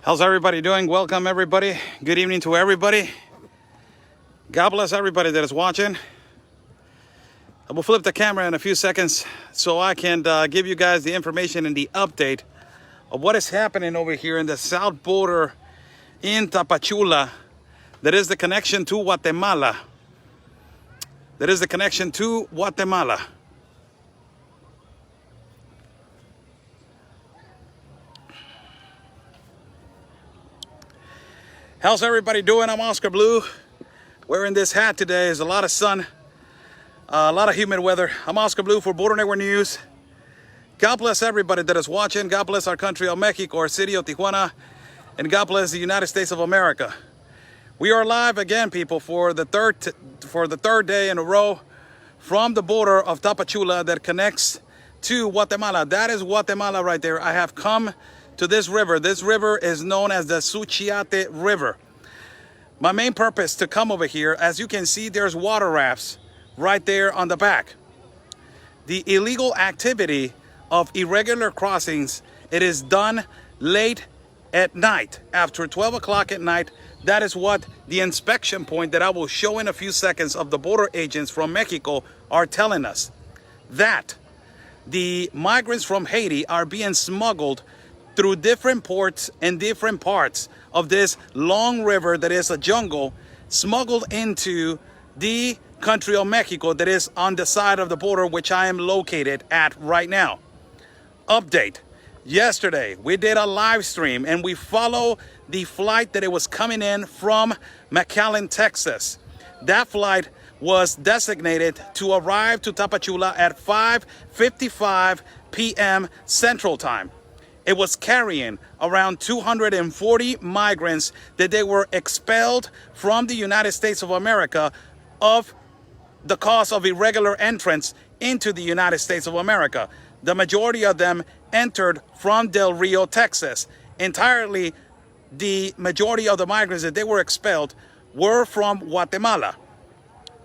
How's everybody doing? Welcome everybody. Good evening to everybody. God bless everybody that is watching. I will flip the camera in a few seconds so I can give you guys the information and the update of what is happening over here in the south border in Tapachula. That is the connection to Guatemala. That is the connection to Guatemala. How's everybody doing? I'm Oscar Blue. Wearing this hat today. There's a lot of sun, a lot of humid weather. I'm Oscar Blue for Border Network News. God bless everybody that is watching. God bless our country of Mexico, our city of Tijuana, and God bless the United States of America. We are live again, people, for the third day in a row from the border of Tapachula that connects to Guatemala. That is Guatemala right there. I have come to this river. This river is known as the Suchiate River. My main purpose to come over here, as you can see, there's water rafts right there on the back. The illegal activity of irregular crossings, it is done late at night, after 12 o'clock at night. That is what the inspection point that I will show in a few seconds of the border agents from Mexico are telling us. That the migrants from Haiti are being smuggled through different ports and different parts of this long river that is a jungle, smuggled into the country of Mexico that is on the side of the border, which I am located at right now. Update. Yesterday, we did a live stream and we follow the flight that it was coming in from McAllen, Texas. That flight was designated to arrive to Tapachula at 5:55 p.m. Central Time. It was carrying around 240 migrants that they were expelled from the United States of America of the cause of irregular entrance into the United States of America. The majority of them entered from Del Rio, Texas. Entirely, the majority of the migrants that they were expelled were from Guatemala.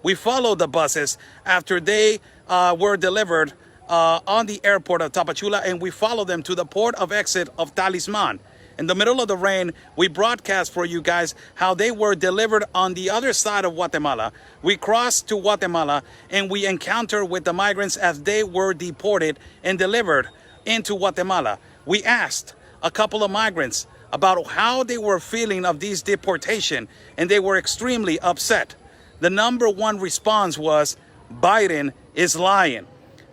We followed the buses after they were delivered on the airport of Tapachula, and we follow them to the port of exit of Talisman. In the middle of the rain, we broadcast for you guys how they were delivered on the other side of Guatemala. We crossed to Guatemala and we encountered with the migrants as they were deported and delivered into Guatemala. We asked a couple of migrants about how they were feeling of these deportation, and they were extremely upset. The number one response was, Biden is lying.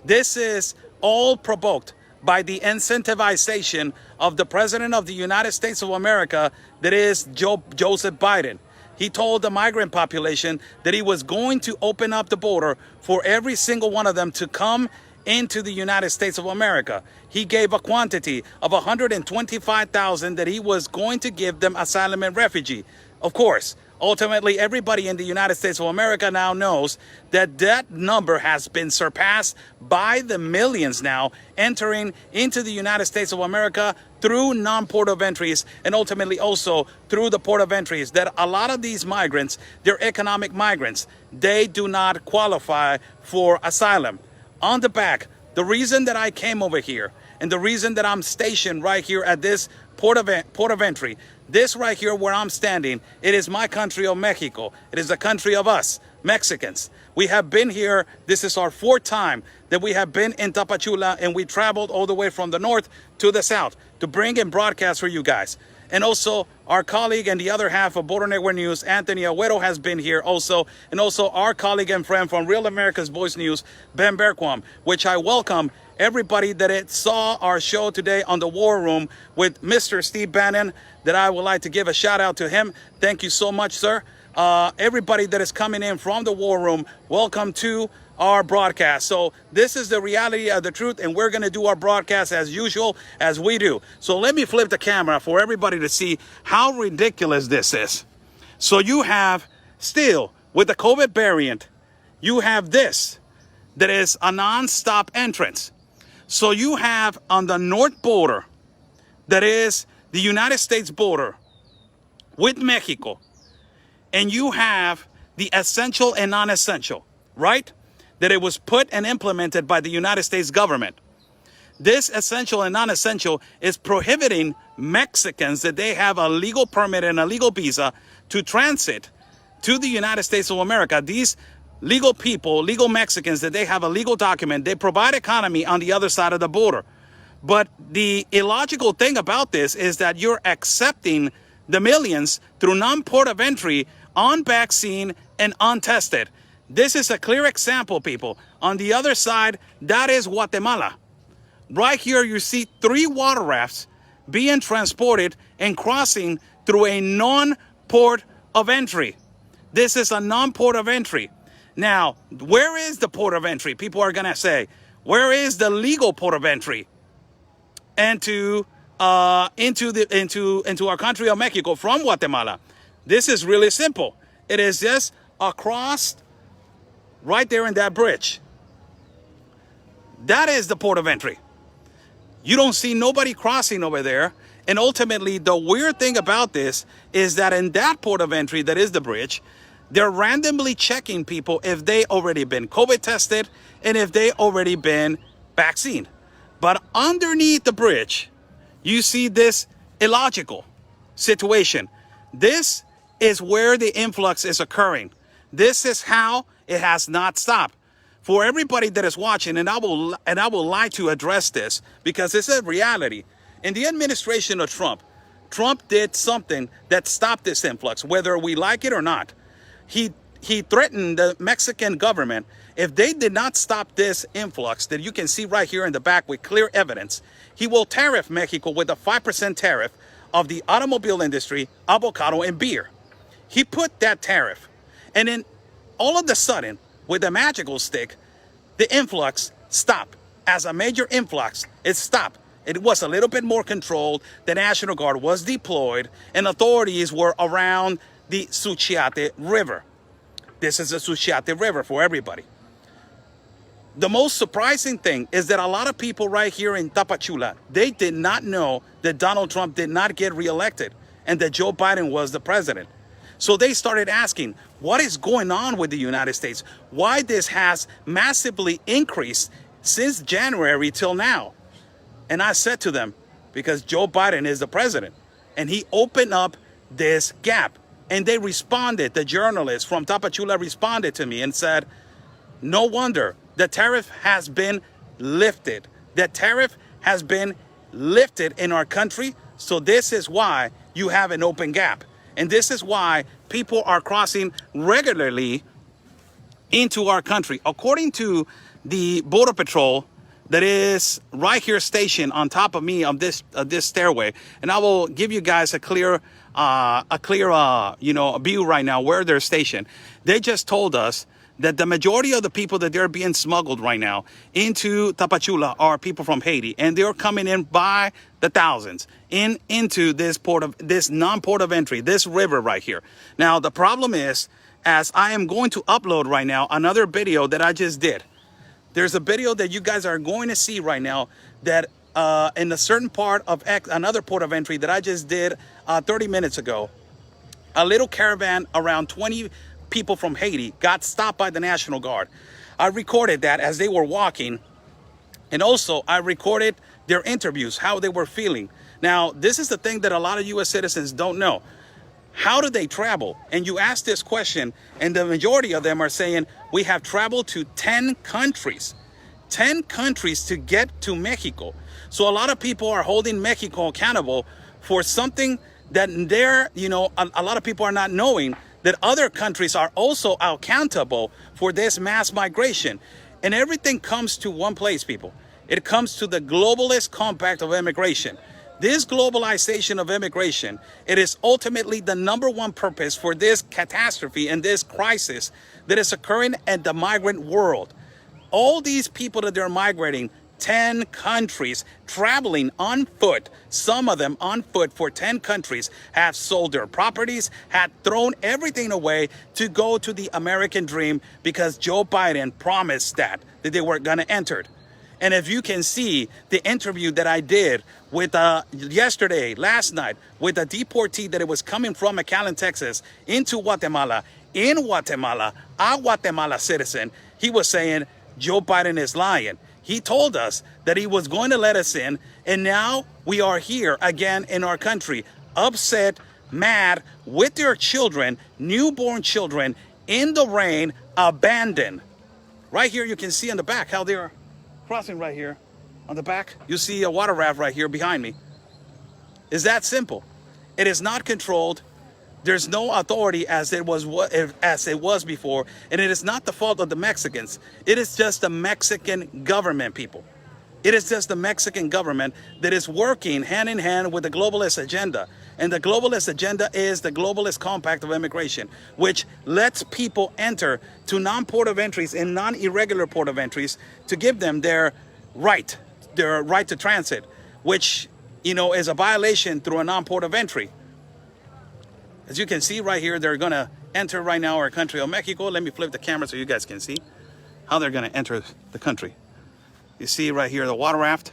This is all provoked by the incentivization of the President of the United States of America, that is Joseph Biden. He told the migrant population that he was going to open up the border for every single one of them to come into the United States of America. He gave a quantity of 125,000 that he was going to give them asylum and refugee. Of course, ultimately, everybody in the United States of America now knows that that number has been surpassed by the millions now entering into the United States of America through non-port of entries, and ultimately also through the port of entries, that a lot of these migrants, they're economic migrants. They do not qualify for asylum. On the back, the reason that I came over here and the reason that I'm stationed right here at this port of entry, this right here where I'm standing, it is my country of Mexico. It is the country of us, Mexicans. We have been here. This is our fourth time that we have been in Tapachula, and we traveled all the way from the north to the south to bring and broadcast for you guys. And also our colleague and the other half of Border Network News, Anthony Agüero, has been here also. And also our colleague and friend from Real America's Voice News, Ben Berquam, which I welcome everybody that saw our show today on the War Room with Mr. Steve Bannon, that I would like to give a shout out to him. Thank you so much, sir. Everybody that is coming in from the War Room, welcome to our broadcast. So this is the reality of the truth, and we're going to do our broadcast as usual, as we do. So let me flip the camera for everybody to see how ridiculous this is. So you have still, with the COVID variant, you have this that is a non-stop entrance. So you have on the north border, that is the United States border with Mexico, and you have the essential and non-essential, right? That it was put and implemented by the United States government. This essential and non-essential is prohibiting Mexicans that they have a legal permit and a legal visa to transit to the United States of America. These legal people, legal Mexicans, that they have a legal document, they provide economy on the other side of the border. But the illogical thing about this is that you're accepting the millions through non-port of entry, unvaccinated and untested. This is a clear example, people. On the other side, that is Guatemala. Right here, you see 3 water rafts being transported and crossing through a non-port of entry. This is a non-port of entry. Now, where is the port of entry? People are gonna say, where is the legal port of entry into our country of Mexico from Guatemala? This is really simple. It is just across right there in that bridge. That is the port of entry. You don't see nobody crossing over there. And ultimately, the weird thing about this is that in that port of entry, that is the bridge, they're randomly checking people if they already been COVID tested and if they already been vaccinated. But underneath the bridge, you see this illogical situation. This is where the influx is occurring. This is how it has not stopped. For everybody that is watching, and I will like to address this because it's a reality. In the administration of Trump did something that stopped this influx, whether we like it or not. He threatened the Mexican government if they did not stop this influx that you can see right here in the back with clear evidence. He will tariff Mexico with a 5% tariff of the automobile industry, avocado, and beer. He put that tariff, and then all of a sudden, with a magical stick, the influx stopped. As a major influx, it stopped. It was a little bit more controlled. The National Guard was deployed, and authorities were around the Suchiate River. This is the Suchiate River for everybody. The most surprising thing is that a lot of people right here in Tapachula, they did not know that Donald Trump did not get reelected and that Joe Biden was the president. So they started asking, what is going on with the United States? Why this has massively increased since January till now? And I said to them, because Joe Biden is the president and he opened up this gap. And they responded, the journalists from Tapachula responded to me and said, no wonder the tariff has been lifted. The tariff has been lifted in our country. So this is why you have an open gap. And this is why people are crossing regularly into our country. According to the Border Patrol that is right here stationed on top of me on this stairway, and I will give you guys a clear view right now where they're stationed. They just told us that the majority of the people that they're being smuggled right now into Tapachula are people from Haiti, and they're coming in by the thousands into this non-port of entry, this river right here. Now, the problem is, as I am going to upload right now another video that I just did. There's a video that you guys are going to see right now that in a certain part of another port of entry that I just did 30 minutes ago, a little caravan around 20 people from Haiti got stopped by the National Guard. I recorded that as they were walking, and also I recorded their interviews, how they were feeling. Now, this is the thing that a lot of U.S. citizens don't know. How do they travel? And you ask this question, and the majority of them are saying, we have traveled to 10 countries. 10 countries to get to Mexico. So a lot of people are holding Mexico accountable for something that a lot of people are not knowing, that other countries are also accountable for this mass migration. And everything comes to one place, people. It comes to the globalist compact of immigration. This globalization of immigration, it is ultimately the number one purpose for this catastrophe and this crisis that is occurring in the migrant world. All these people that they're migrating, 10 countries, traveling on foot, some of them on foot for 10 countries, have sold their properties, had thrown everything away to go to the American dream because Joe Biden promised that they were going to enter. And if you can see the interview that I did with last night, with a deportee that it was coming from McAllen, Texas, into Guatemala, in Guatemala, a Guatemala citizen, he was saying Joe Biden is lying. He told us that he was going to let us in, and now we are here again in our country, upset, mad, with their children, newborn children, in the rain, abandoned. Right here you can see in the back how they're crossing right here. On the back, you see a water raft right here behind me. It's that simple. It is not controlled. There's no authority as it was before, and it is not the fault of the Mexicans. It is just the Mexican government, people. It is just the Mexican government that is working hand in hand with the globalist agenda. And the globalist agenda is the globalist compact of immigration, which lets people enter to non-port of entries and non-irregular port of entries to give them their right to transit, which, you know, is a violation through a non-port of entry. As you can see right here, they're going to enter right now our country of Mexico. Let me flip the camera so you guys can see how they're going to enter the country. You see right here the water raft.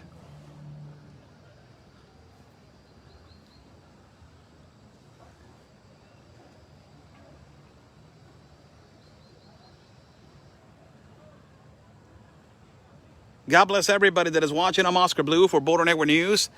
God bless everybody that is watching. I'm Oscar Blue for Border Network News.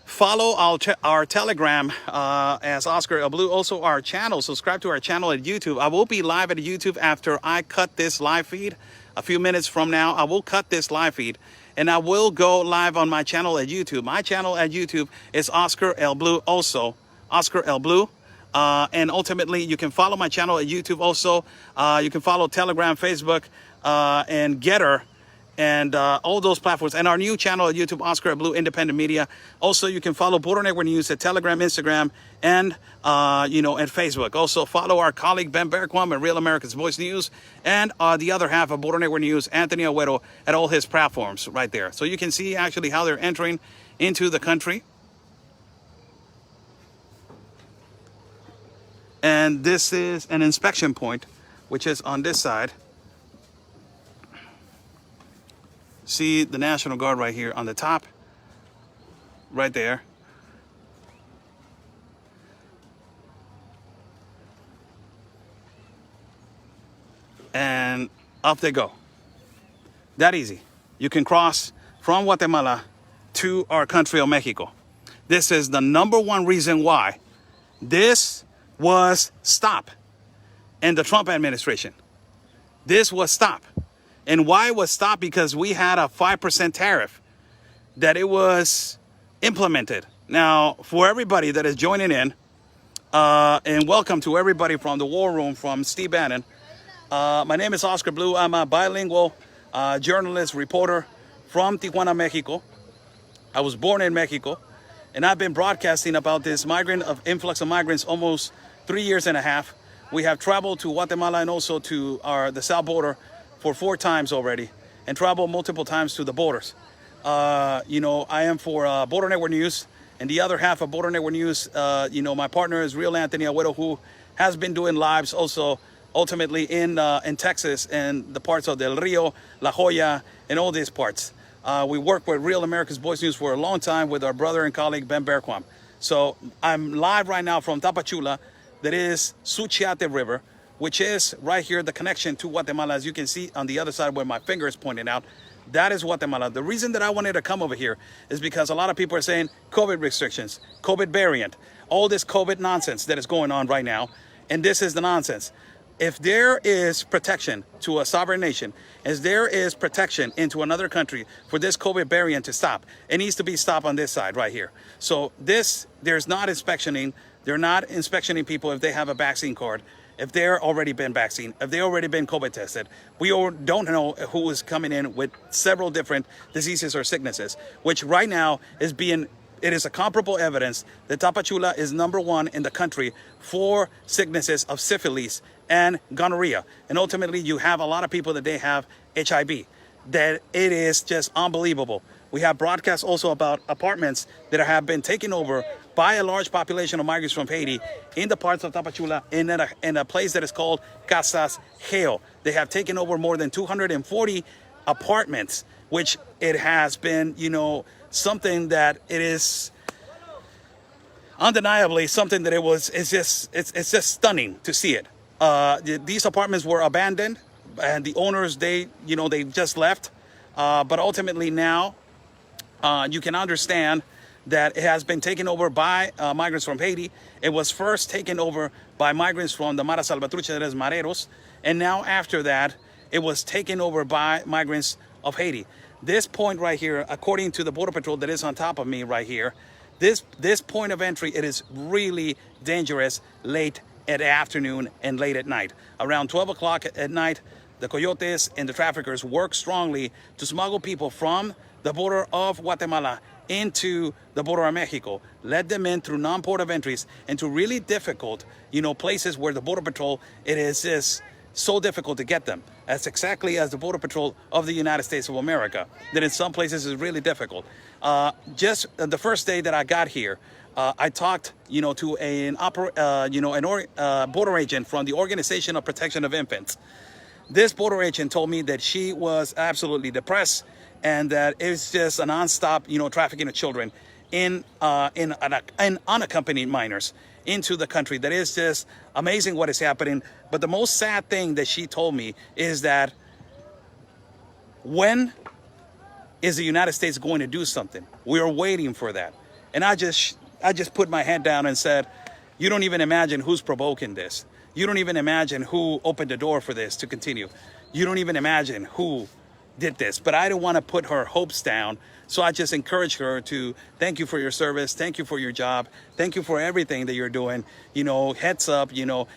Follow our Telegram as Oscar Blue. Also our channel. Subscribe to our channel at YouTube. I will be live at YouTube after I cut this live feed. A few minutes from now, I will cut this live feed. And I will go live on my channel at YouTube. My channel at YouTube is Oscar L. Blue also. Oscar L. Blue. And ultimately, you can follow my channel at YouTube also. You can follow Telegram, Facebook, and Getter, and all those platforms, and our new channel at YouTube, Oscar Blue Independent Media. Also, you can follow Border Network News at Telegram, Instagram, and and Facebook. Also, follow our colleague Ben Berquam at Real America's Voice News, and the other half of Border Network News, Anthony Agüero, at all his platforms right there. So you can see actually how they're entering into the country. And this is an inspection point, which is on this side. See the National Guard right here on the top, right there. And up they go. That easy. You can cross from Guatemala to our country of Mexico. This is the #1 reason why this was stop in the Trump administration. This was stop. And why it was stopped? Because we had a 5% tariff that it was implemented. Now, for everybody that is joining in, and welcome to everybody from the War Room, from Steve Bannon. My name is Oscar Blue. I'm a bilingual journalist, reporter from Tijuana, Mexico. I was born in Mexico, and I've been broadcasting about this influx of migrants almost 3 years and a half. We have traveled to Guatemala and also to the south border for 4 times already, and travel multiple times to the borders. I am for Border Network News, and the other half of Border Network News, my partner is Real Anthony Agüero, who has been doing lives also ultimately in Texas and the parts of Del Rio, La Joya, and all these parts. We worked with Real America's Voice News for a long time with our brother and colleague Ben Berquam. So I'm live right now from Tapachula, that is Suchiate River, which is right here, the connection to Guatemala. As you can see on the other side where my finger is pointing out, that is Guatemala. The reason that I wanted to come over here is because a lot of people are saying COVID restrictions, COVID variant, all this COVID nonsense that is going on right now. And this is the nonsense. If there is protection to a sovereign nation, as there is protection into another country for this COVID variant to stop, it needs to be stopped on this side right here. So there's not inspectioning. They're not inspectioning people if they have a vaccine card, if they're already been vaccinated, if they already been COVID tested. We don't know who is coming in with several different diseases or sicknesses, which right now it is a comparable evidence that Tapachula is #1 in the country for sicknesses of syphilis and gonorrhea. And ultimately, you have a lot of people that they have HIV. That it is just unbelievable. We have broadcasts also about apartments that have been taken over by a large population of migrants from Haiti in the parts of Tapachula in a place that is called Casas Geo. They have taken over more than 240 apartments, which it has been, something that it is undeniably something that it's just stunning to see it. These apartments were abandoned, and the owners, they just left. But ultimately now, you can understand that it has been taken over by migrants from Haiti. It was first taken over by migrants from the Mara Salvatrucha de los Mareros. And now after that, it was taken over by migrants of Haiti. This point right here, according to the Border Patrol that is on top of me right here, this point of entry, it is really dangerous late at afternoon and late at night. Around 12 o'clock at night, the coyotes and the traffickers work strongly to smuggle people from the border of Guatemala into the border of Mexico, let them in through non-port of entries into really difficult, places where the Border Patrol, it is just so difficult to get them. That's exactly as the Border Patrol of the United States of America, that in some places is really difficult. Just the first day that I got here, I talked, to an border agent from the Organization of Protection of Infants. This border agent told me that she was absolutely depressed and that it's just a non-stop, trafficking of children in unaccompanied minors into the country. That is just amazing what is happening. But the most sad thing that she told me is that when is the United States going to do something? We are waiting for that. And I just put my head down and said, you don't even imagine who's provoking this. You don't even imagine who opened the door for this to continue. You don't even imagine who did this. But I don't want to put her hopes down. So I just encourage her to thank you for your service. Thank you for your job. Thank you for everything that you're doing. Heads up,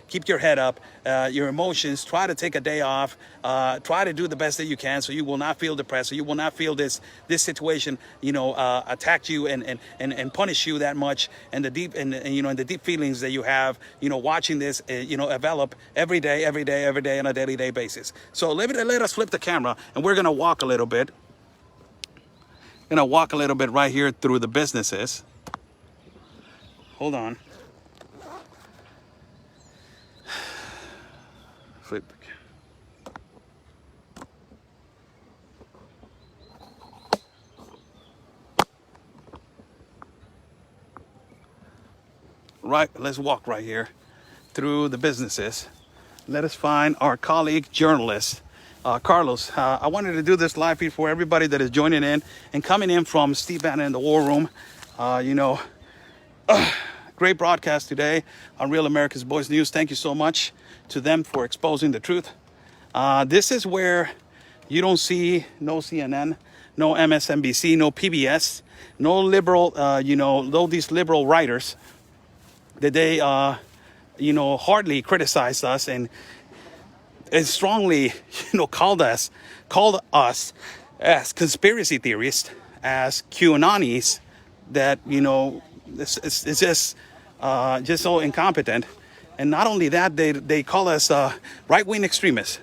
keep your head up, your emotions. Try to take a day off. Try to do the best that you can so you will not feel depressed. So you will not feel this situation, attack you and punish you that much. And the deep and the deep feelings that you have, watching this, develop every day on a daily day basis. So let us flip the camera and we're going to walk a little bit. Gonna walk a little bit right here through the businesses. Hold on. Flip. Right, let's walk right here through the businesses. Let us find our colleague journalist. Carlos, I wanted to do this live feed for everybody that is joining in and coming in from Steve Bannon in the War Room. Great broadcast today on Real America's Voice News. Thank you so much to them for exposing the truth. This is where you don't see no CNN, no MSNBC, no PBS, no liberal, though these liberal writers that they, hardly criticize us and strongly, called us as conspiracy theorists, as QAnonis, that it's just so incompetent. And not only that, they call us right-wing extremists.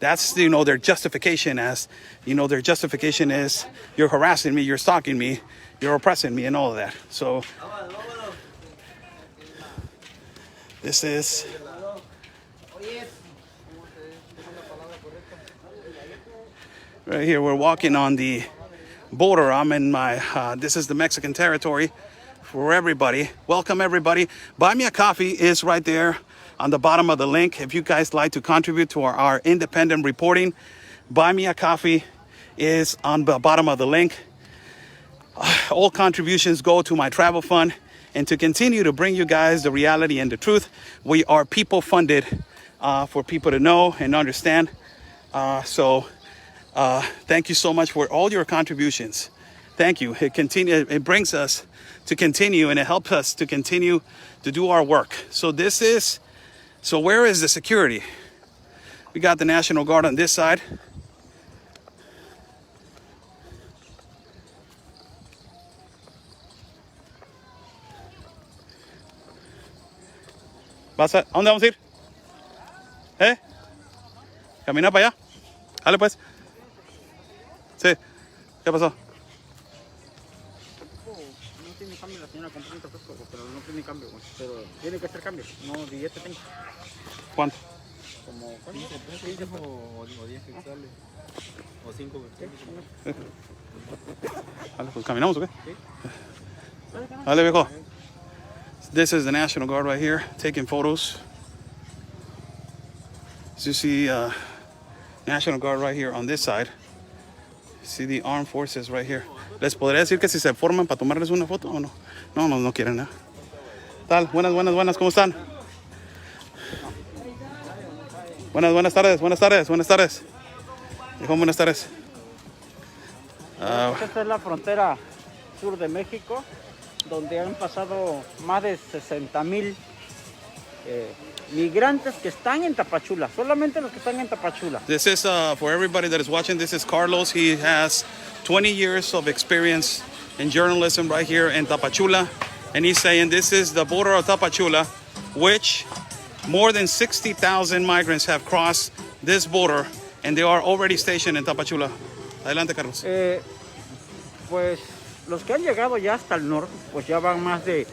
That's their justification, as their justification is you're harassing me, you're stalking me, you're oppressing me, and all of that. So this is. Right here, we're walking on the border. I'm in this is the Mexican territory for everybody. Welcome, everybody. Buy Me a Coffee is right there on the bottom of the link. If you guys like to contribute to our independent reporting, Buy Me a Coffee is on the bottom of the link. All contributions go to my travel fund. And to continue to bring you guys the reality and the truth, we are people funded for people to know and understand. Thank you so much for all your contributions. Thank you. It brings us to continue, and it helps us to continue to do our work. So where is the security? We got the National Guard on this side. ¿A dónde vamos a ir? ¿Camina para allá? Dale pues. Sí. ¿Qué pasó? No tiene cambio, la señora compró un refresco, pero no tiene cambio, pero tiene que hacer cambio. No, billete tengo. ¿Cuánto? Como 15 o 10 quetzales. O 5 quetzales. Dale, pues caminamos, ¿o qué? Sí. Dale, viejo. This is the National Guard right here, taking photos. As you see, National Guard right here on this side. See the armed forces right here. ¿Les podría decir que si se forman para tomarles una foto o no? No quieren nada. Tal, buenas, ¿cómo están? Buenas tardes. Dijo buenas tardes. Esta es la frontera sur de México, donde han pasado más de 60,000 migrantes que están en Tapachula, solamente los que están en Tapachula. This is, for everybody that is watching, this is Carlos. He has 20 years of experience in journalism right here in Tapachula. And he's saying this is the border of Tapachula, which more than 60,000 migrants have crossed this border, and they are already stationed in Tapachula. Adelante, Carlos. Pues los que han llegado ya hasta el norte, pues ya van más de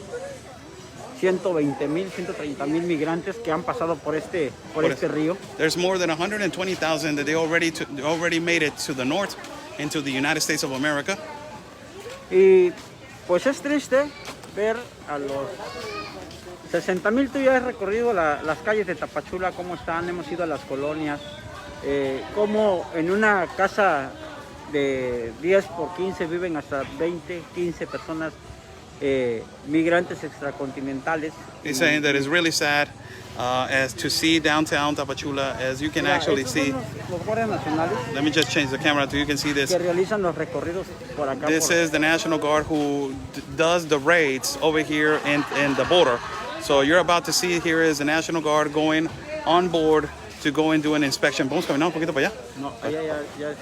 120,000, 130,000 migrantes que han pasado por este río. There's more than 120,000 that they already made it to the north, into the United States of America. Y pues es triste ver a los 60,000. Tú ya has recorrido las calles de Tapachula, cómo están, hemos ido a las colonias, cómo en una casa de 10 por 15 viven hasta 20, 15 personas, migrantes extracontinentales. He's saying that it's really sad as to see downtown Tapachula, as you can actually see. Los guardias nacionales. Let me just change the camera so you can see this. Que realizan los recorridos por acá. This is the National Guard who does the raids over here in the border. So you're about to see here is the National Guard going on board to go and do an inspection. Vamos a caminar un poquito para allá. No, allá ya es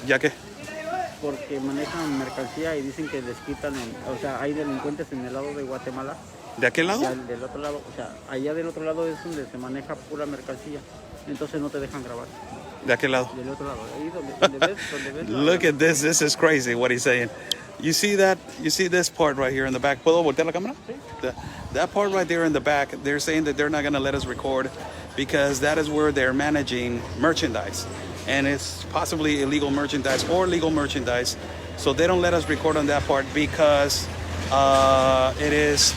¿Ya qué? Porque manejan mercancía y dicen que les quitan, o sea, hay delincuentes en el lado de Guatemala. ¿De aquel lado? Del otro lado, o sea, allá del otro lado es donde se maneja pura mercancía. Entonces no te dejan grabar. ¿De aquel lado? Del otro lado, ahí donde ves. Look at this. This is crazy what he's saying. You see that? You see this part right here in the back? ¿Puedo voltear la cámara? Sí. That part right there in the back, they're saying that they're not going to let us record because that is where they're managing merchandise. And it's possibly illegal merchandise or legal merchandise. So they don't let us record on that part because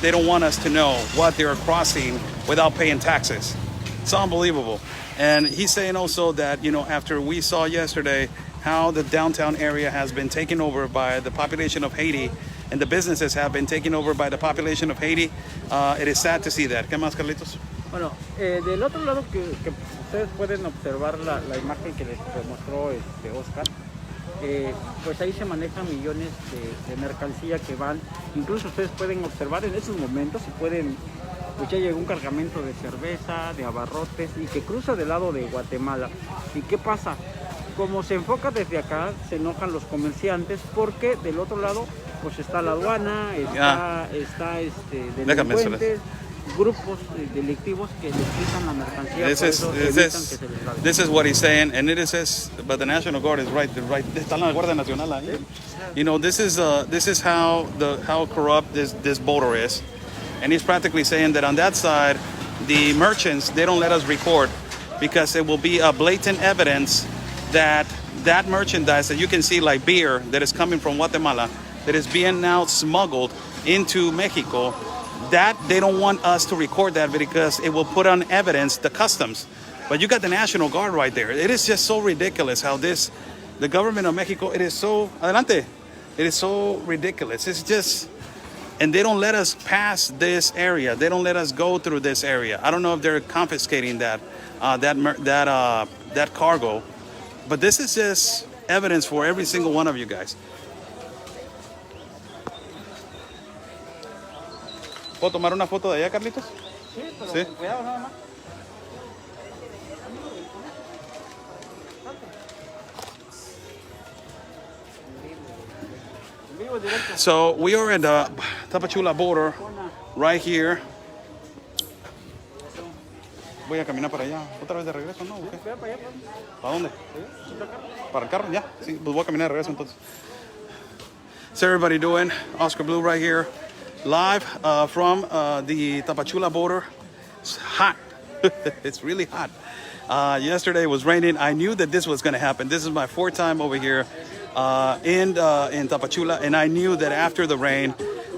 they don't want us to know what they're crossing without paying taxes. It's unbelievable. And he's saying also that, you know, after we saw yesterday how the downtown area has been taken over by the population of Haiti and the businesses have been taken over by the population of Haiti, it is sad to see that. ¿Qué más, Carlitos? Bueno, del otro lado que ustedes pueden observar la imagen que les mostró Oscar, pues ahí se manejan millones de mercancía que van. Incluso ustedes pueden observar en esos momentos y pueden, pues ya llegó un cargamento de cerveza, de abarrotes y que cruza del lado de Guatemala. ¿Y qué pasa? Como se enfoca desde acá, se enojan los comerciantes porque del otro lado pues está la aduana, está delincuentes, grupos delictivos que les quitan la mercancía. This is what he's saying, and it is, but the National Guard is right. Está la Guardia Nacional ahí. You know, this is how corrupt this border is, and he's practically saying that on that side, the merchants, they don't let us record because it will be a blatant evidence that merchandise that you can see, like beer that is coming from Guatemala, that is being now smuggled into Mexico, that they don't want us to record that because it will put on evidence the customs. But you got the National Guard right there. It is just so ridiculous how the government of Mexico, it is so ridiculous. It's just, and they don't let us pass this area. They don't let us go through this area. I don't know if they're confiscating that cargo, but this is just evidence for every single one of you guys. ¿Puedo tomar una foto de allá, Carlitos? Sí, pero ¿Sí? Cuidado nada más. So we are at the Tapachula border right here. Voy a caminar para allá. ¿Otra vez de regreso? No, ¿qué? ¿Para dónde? ¿Para el carro? Ya. Sí, pues voy a caminar de regreso entonces. How's everybody doing? Oscar Blue right here. Live from the Tapachula border. It's hot. It's really hot. Yesterday it was raining. I knew that this was going to happen. This is my fourth time over here in Tapachula, and I knew that after the rain,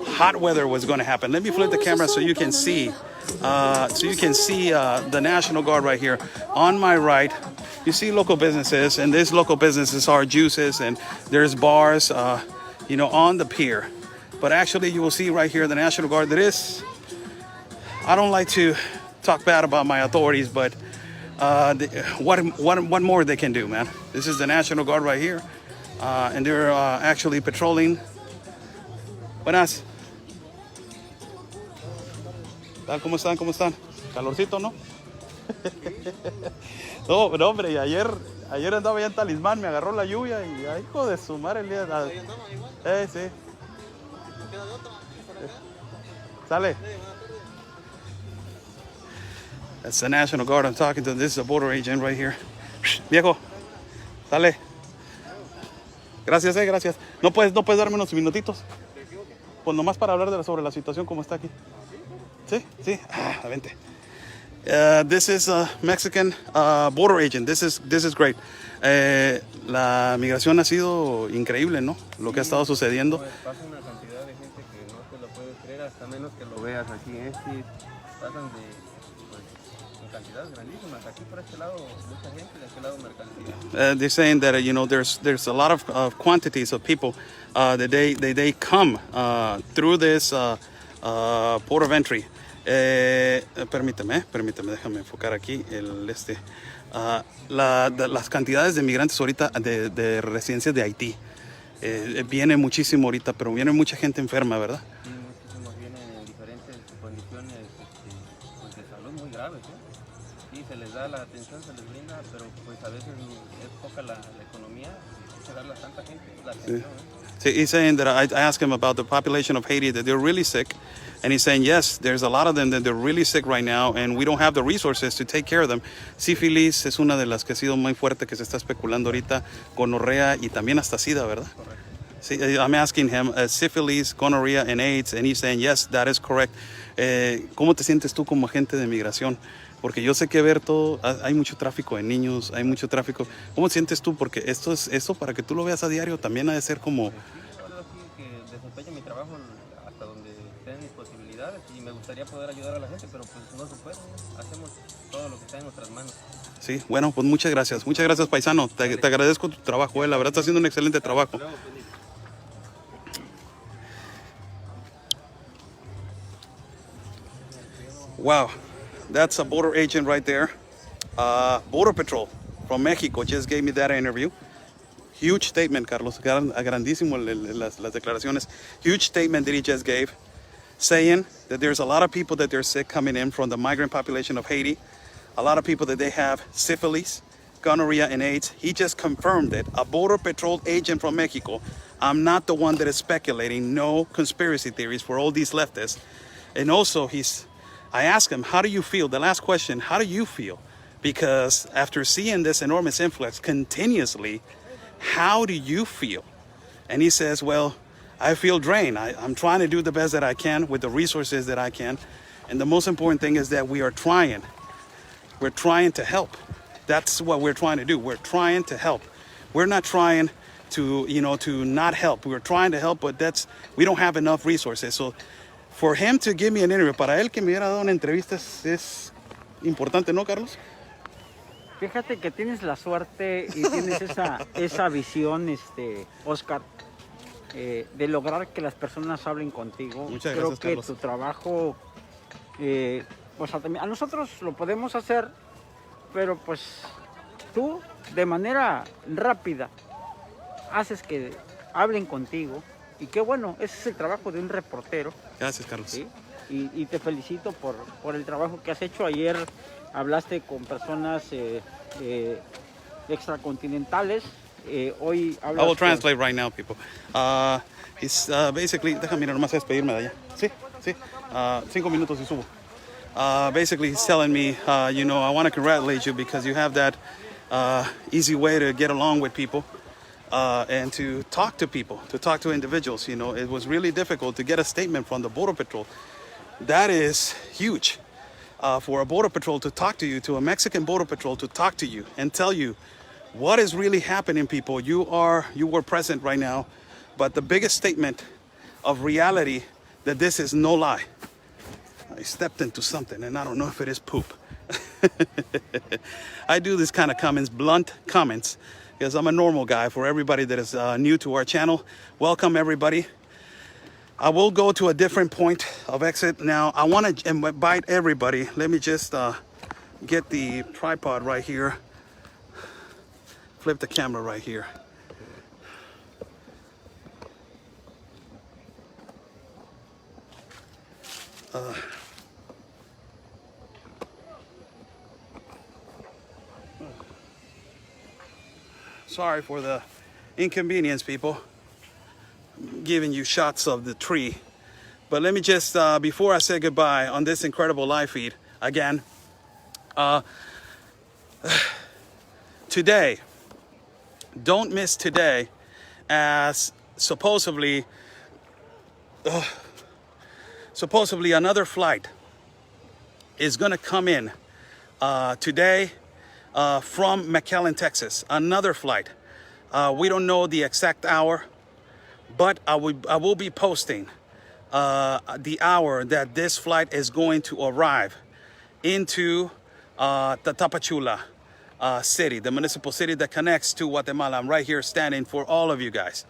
hot weather was going to happen. Let me flip the camera so you can see. The National Guard right here. On my right, you see local businesses, and these local businesses are juices, and there's bars, you know, on the pier. But actually, you will see right here the National Guard. That is, I don't like to talk bad about my authorities, but what more they can do, man? This is the National Guard right here, and they're actually patrolling. Buenas. ¿Cómo están? ¿Cómo están? Calorcito, ¿no? No, hombre, y ayer andaba ya en Talismán, me agarró la lluvia y ay, hijo de su madre el día. Sí. Sale. That's the National Guard I'm talking to. This is a border agent right here. Viejo, sale. Gracias, gracias. ¿No puedes darme unos minutitos? Pues nomás para hablar sobre la situación como está aquí. Sí. Vente. This is a Mexican border agent. This is great. La migración ha sido increíble, ¿no? Lo que ha estado sucediendo. Pasa una cantidad de gente que no te lo puedes creer, hasta menos que lo veas aquí. Pasan de cantidades grandísimas. Aquí por este lado mucha gente, de aquel lado mercancía. They're saying that there's a lot of quantities of people that they come through this port of entry. Permíteme, déjame enfocar aquí las cantidades de migrantes ahorita de residencias de Haití. Viene muchísimo ahorita, pero viene mucha gente enferma, ¿verdad? Sí, muchísimos vienen en diferentes condiciones pues de salud muy graves, ¿eh? Sí, se les da la atención, se les brinda, pero pues a veces es poca la economía y hay que darle a tanta gente la atención, ¿eh? So he's saying that I asked him about the population of Haiti, that they're really sick. And he's saying, yes, there's a lot of them that they're really sick right now, and we don't have the resources to take care of them. Sífilis es una de las que ha sido muy fuerte que se está especulando ahorita, gonorrea y también hasta SIDA, ¿verdad? Correcto. Sí, I'm asking him, syphilis, gonorrhea, and AIDS, and he's saying, yes, that is correct. ¿Cómo te sientes tú como agente de migración? Porque yo sé que ver todo, hay mucho tráfico de niños, hay mucho tráfico. ¿Cómo te sientes tú? Porque esto para que tú lo veas a diario también ha de ser como... Sí, la verdad sí que desempeño mi trabajo hasta donde estén mis posibilidades y me gustaría poder ayudar a la gente, pero pues no se puede. Hacemos todo lo que está en nuestras manos. Sí, bueno, pues muchas gracias paisano. Te agradezco tu trabajo, la verdad está haciendo un excelente trabajo. Wow, that's a border agent right there. Border Patrol from Mexico just gave me that interview. Huge statement, Carlos. Grandísimo las declaraciones. Huge statement that he just gave, saying that there's a lot of people that they're sick coming in from the migrant population of Haiti. A lot of people that they have syphilis, gonorrhea, and AIDS. He just confirmed it. A Border Patrol agent from Mexico. I'm not the one that is speculating. No conspiracy theories for all these leftists. And also, I asked him, how do you feel? The last question, how do you feel? Because after seeing this enormous influx continuously, how do you feel? And he says, well, I feel drained. I'm trying to do the best that I can with the resources that I can. And the most important thing is that we are trying. We're trying to help. That's what we're trying to do. We're trying to help. We're not trying to not help. We're trying to help, but we don't have enough resources. So for him to give me an interview, para él que me hubiera dado una entrevista es importante, ¿no, Carlos? Fíjate que tienes la suerte y tienes esa visión, Oscar, de lograr que las personas hablen contigo. Muchas Creo gracias, que Carlos. tu trabajo, pues a nosotros lo podemos hacer, pero pues tú de manera rápida haces que hablen contigo. Y qué bueno, ese es el trabajo de un reportero. Gracias, Carlos. ¿Sí? Y te felicito por el trabajo que has hecho. Ayer hablaste con personas extracontinentales. Hoy hablas I will translate right now, people. He's basically, déjame nomás despedirme de allá. Sí. 5 minutos y subo. Basically, he's telling me, I want to congratulate you because you have that easy way to get along with people. And to talk to people, to talk to individuals. It was really difficult to get a statement from the Border Patrol. That is huge. For a Border Patrol to talk to you, to a Mexican Border Patrol to talk to you and tell you what is really happening, people. You were present right now, but the biggest statement of reality that this is no lie. I stepped into something and I don't know if it is poop. I do this kind of comments, blunt comments, because I'm a normal guy. For everybody that is new to our channel, welcome everybody. I will go to a different point of exit now. I want to invite everybody. Let me just get the tripod right here. Flip the camera right here. Sorry for the inconvenience, people. I'm giving you shots of the tree. But let me just, before I say goodbye on this incredible live feed, again, today, don't miss today, as supposedly another flight is gonna come in today from McAllen, Texas. Another flight. We don't know the exact hour, but I will be posting the hour that this flight is going to arrive into the Tapachula city, the municipal city that connects to Guatemala. I'm right here standing for all of you guys.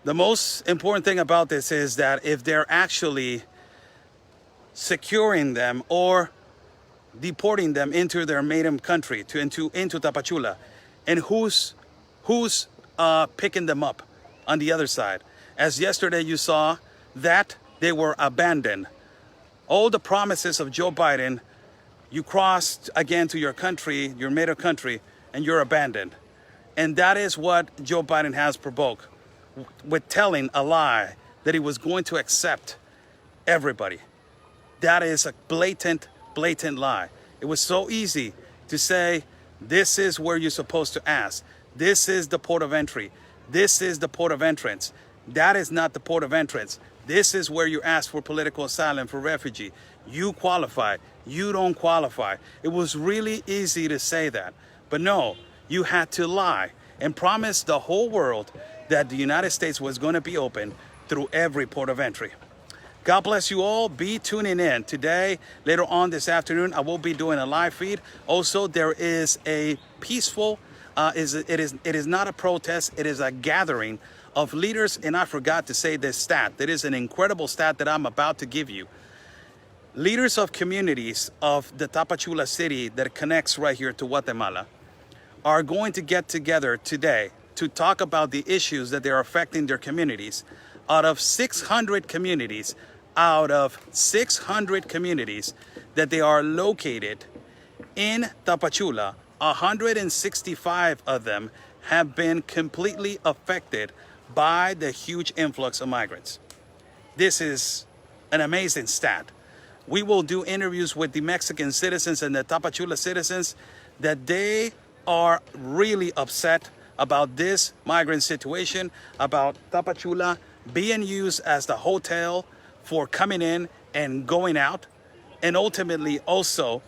The most important thing about this is that if they're actually securing them or deporting them into their maiden country, into Tapachula, and who's picking them up on the other side. As yesterday you saw that they were abandoned. All the promises of Joe Biden, you crossed again to your country, your maiden country, and you're abandoned. And that is what Joe Biden has provoked with telling a lie that he was going to accept everybody. That is a blatant lie. It was so easy to say, this is where you're supposed to ask. This is the port of entry. This is the port of entrance. That is not the port of entrance. This is where you ask for political asylum, for refugee. You qualify. You don't qualify. It was really easy to say that. But no, you had to lie and promise the whole world that the United States was going to be open through every port of entry. God bless you all. Be tuning in today. Later on this afternoon, I will be doing a live feed. Also, there is a peaceful, it is not a protest. It is a gathering of leaders. And I forgot to say this stat. That is an incredible stat that I'm about to give you. Leaders of communities of the Tapachula city that connects right here to Guatemala are going to get together today to talk about the issues that they're affecting their communities. Out of 600 communities that they are located in Tapachula, 165 of them have been completely affected by the huge influx of migrants. This is an amazing stat. We will do interviews with the Mexican citizens and the Tapachula citizens that they are really upset about this migrant situation, about Tapachula being used as the hotel for coming in and going out. And ultimately also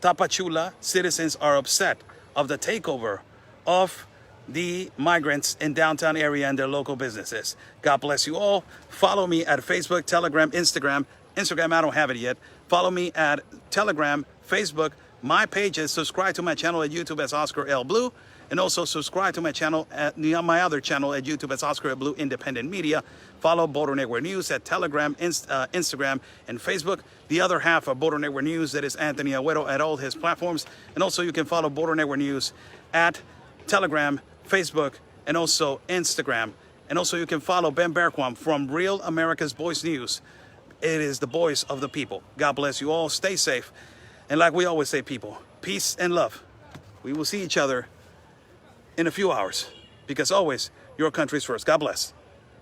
Tapachula citizens are upset of the takeover of the migrants in downtown area and their local businesses. God bless you all. Follow me at Facebook, Telegram, Instagram. Instagram, I don't have it yet. Follow me at Telegram, Facebook, my pages. Subscribe to my channel at YouTube as Oscar L. Blue. And also subscribe to my channel at my other channel at YouTube as Oscar L. Blue Independent Media. Follow Border Network News at Telegram, Instagram, and Facebook. The other half of Border Network News, that is Anthony Agüero, at all his platforms. And also you can follow Border Network News at Telegram, Facebook, and also Instagram. And also you can follow Ben Berquam from Real America's Voice News. It is the voice of the people. God bless you all. Stay safe. And like we always say, people, peace and love. We will see each other in a few hours, because always your country's first. God bless.